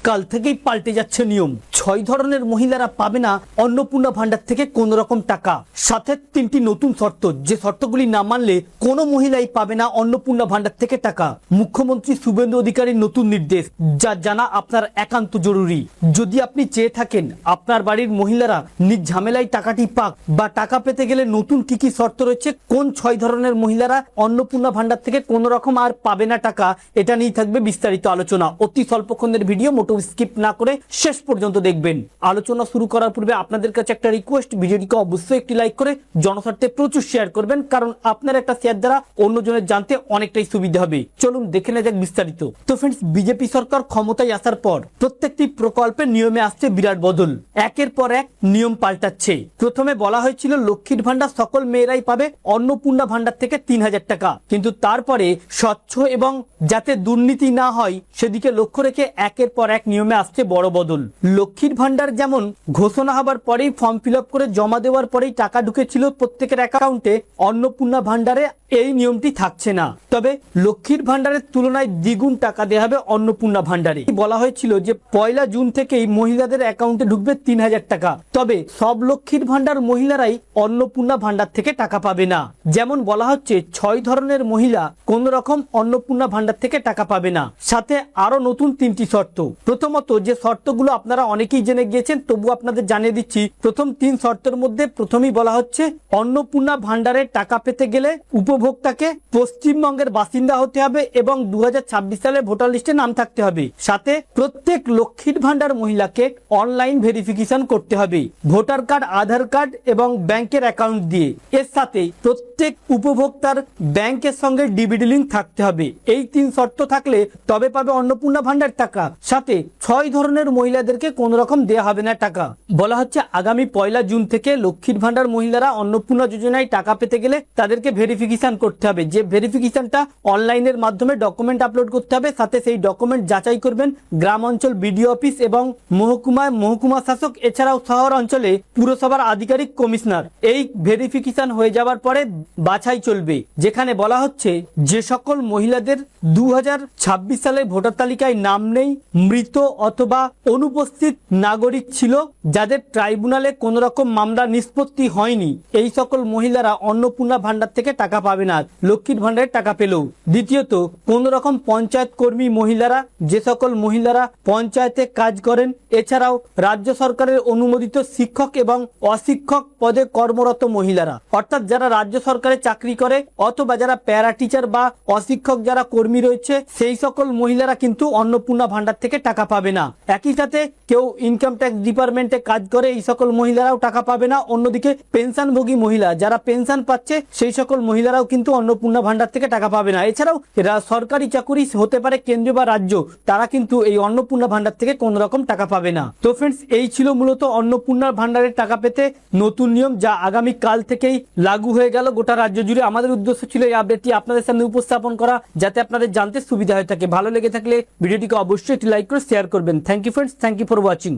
কাল থেকেই পাল্টে যাচ্ছে নিয়ম। 6 ধরনের মহিলারা পাবে না অন্নপূর্ণা ভান্ডার থেকে কোনো রকম টাকা। সাথে 3টি নতুন শর্ত, যে শর্তগুলি না মানলে কোনো মহিলাই পাবে না অন্নপূর্ণা ভান্ডার থেকে টাকা। মুখ্যমন্ত্রী শুভেন্দু অধিকারীর নতুন নির্দেশ, যা জানা আপনার একান্ত জরুরি। যদি আপনি চেয়ে থাকেন আপনার বাড়ির মহিলারা নিজ ঝামেলায় টাকাটি পাক, বা টাকা পেতে গেলে নতুন কি কি শর্ত রয়েছে, কোন 6 ধরনের মহিলারা অন্নপূর্ণা ভান্ডার থেকে কোনো রকম আর পাবে না টাকা, এটা নিয়ে থাকবে বিস্তারিত আলোচনা। অতি স্বল্পক্ষণের ভিডিও, মোটো স্কিপ না করে শেষ পর্যন্ত দেখবেন। আলোচনা শুরু করার পূর্বে আপনাদের কাছে একটা রিকোয়েস্ট, ভিডিওটিকে অবশ্যই একটি লাইক করে জনস্বার্থে প্রচুর শেয়ার করবেন, কারণ আপনার একটা শেয়ার দ্বারা অন্যজনের জানতে অনেকটাই সুবিধা হবে। চলুন দেখে নেওয়া যাক বিস্তারিত। তো ফ্রেন্ডস, বিজেপি সরকার ক্ষমতায় আসার পর প্রত্যেকটি প্রকল্পের নিয়মে আসছে বিরাট বদল। একের পর এক নিয়ম পাল্টাচ্ছে। প্রথমে বলা হয়েছিল লক্ষ্মীর ভান্ডার সকল মেয়েরাই পাবে অন্নপূর্ণা ভান্ডার থেকে 3000 টাকা, কিন্তু তারপরে স্বচ্ছ এবং যাতে দুর্নীতি না হয় সেদিকে লক্ষ্য রেখে একের পর এক নিয়মে আসছে বড় বদল। লক্ষ্মীর ভান্ডার যেমন ঘোষণা হবার পরেই ফর্ম ফিল আপ করে জমা দেওয়ার পরেই টাকা ঢুকেছিল প্রত্যেকের অ্যাকাউন্টে, অন্নপূর্ণা ভান্ডারে এই নিয়মটি থাকছে না। তবে লক্ষ্মীর ভান্ডারের তুলনায় দ্বিগুণ টাকা দেওয়া হবে অন্নপূর্ণা ভান্ডারে। বলা হয়েছিল যে 1 জুন থেকেই মহিলাদের অ্যাকাউন্টে ঢুকবে 3000 টাকা। তবে সব লক্ষ্মীর ভান্ডার মহিলারাই অন্নপূর্ণা ভান্ডার থেকে টাকা পাবে না। যেমন বলা হচ্ছে 6 ধরনের মহিলা কোন রকম অন্নপূর্ণা ভান্ডার থেকে টাকা পাবে না। সাথে আরো নতুন 3টি শর্ত। প্রথমত, যে শর্তগুলো আপনারা অনেকেই জেনে গিয়েছেন, তবু আপনাদের জানিয়ে দিচ্ছি। প্রথম 3 শর্তের মধ্যে প্রথমেই বলা হচ্ছে অন্নপূর্ণা ভান্ডারের টাকা পেতে গেলে উপভোক্তাকে পশ্চিমবঙ্গের বাসিন্দা হতে হবে এবং 2026 সালের ভোটার লিস্টে নাম থাকতে হবে। সাথে প্রত্যেক লক্ষ্মীর ভান্ডার মহিলাকে অনলাইন ভেরিফিকেশন করতে হবে, ভোটার কার্ড, আধার কার্ড এবং ব্যাংকের অ্যাকাউন্ট দিয়ে। এর সাথে প্রত্যেক উপভোক্তার ব্যাংকের সঙ্গে ডিবিটি লিংক থাকতে হবে। এই 3 শর্ত থাকলে তবে পাবে অন্নপূর্ণা ভান্ডার টাকা। সাথে 6 ধরনের মহিলাদেরকে কোন রকম দেয়া হবে না টাকা। বলা হচ্ছে আগামী 1 জুন থেকে লক্ষ্মীর ভান্ডার মহিলারা অন্নপূর্ণা যোজনায় টাকা পেতে গেলে তাদেরকে ভেরিফিকেশন করতে হবে। যে ভেরিফিকেশনটা অনলাইনের মাধ্যমে ডকুমেন্ট আপলোড করতে হবে। সাথে সেই ডকুমেন্ট যাচাই করবেন গ্রাম অঞ্চল বিডিও অফিস এবং মহকুমায় মহকুমা শাসক, এছাড়াও শহর অঞ্চলে পুরসভার আধিকারিক কমিশনার। এই ভেরিফিকেশন হয়ে যাওয়ার পরে বাছাই চলবে, যেখানে বলা হচ্ছে যে সকল মহিলাদের 2026 সালে ভোটার তালিকায় নাম নেই, মৃত অথবা অনুপস্থিত নাগরিক ছিল, যাদের ট্রাইব্যুনালে কোন রকম মামলা নিষ্পত্তি হয়নি, এই সকল মহিলারা অন্নপূর্ণা ভান্ডার থেকে টাকা পাবে না, লক্ষ্মীর ভান্ডারের টাকা পেলেও। দ্বিতীয়ত, কোন রকম পঞ্চায়েত কর্মী মহিলারা, যে সকল মহিলারা পঞ্চায়েতে কাজ করেন, এছাড়াও রাজ্য সরকারের অনুমোদিত শিক্ষক এবং অশিক্ষক পদে কর্মরত মহিলারা, অর্থাৎ যারা রাজ্য সরকারে চাকরি করে অথবা যারা প্যারা টিচার বা অশিক্ষক যারা কর্মী রয়েছে, সেই সকল মহিলারা কিন্তু অন্নপূর্ণা ভান্ডার থেকে টাকা পাবে না। একই সাথে কেউ ইনকাম ট্যাক্স ডিপার্টমেন্টে কাজ করে, এই সকল মহিলারাও টাকা পাবে না। অন্যদিকে পেনশনভোগী মহিলা যারা পেনশন পাচ্ছে, সেই সকল মহিলারাও কিন্তু অন্নপূর্ণা ভান্ডার থেকে টাকা পাবে না। এছাড়াও সরকারি চাকুরি হতে পারে কেন্দ্র বা রাজ্য, তারা কিন্তু এই অন্নপূর্ণা ভান্ডার থেকে কোন রকম টাকা পাবে না। তো ফ্রেন্ডস, এই ছিল মূলত অন্নপূর্ণা ভান্ডারের টাকা পেতে নতুন নিয়ম, যা আগামী কাল থেকেই লাগু হয়ে গেল গোটা রাজ্য জুড়ে। আমাদের উদ্দেশ্য ছিল এই আপডেটটি আপনাদের সামনে উপস্থাপন করা, যাতে আপনাদের জানতে সুবিধা হয়ে থাকে। ভালো লেগে থাকলে ভিডিওটিকে অবশ্যই একটি লাইক করে শেয়ার করবেন। Thank you friends, thank you for watching.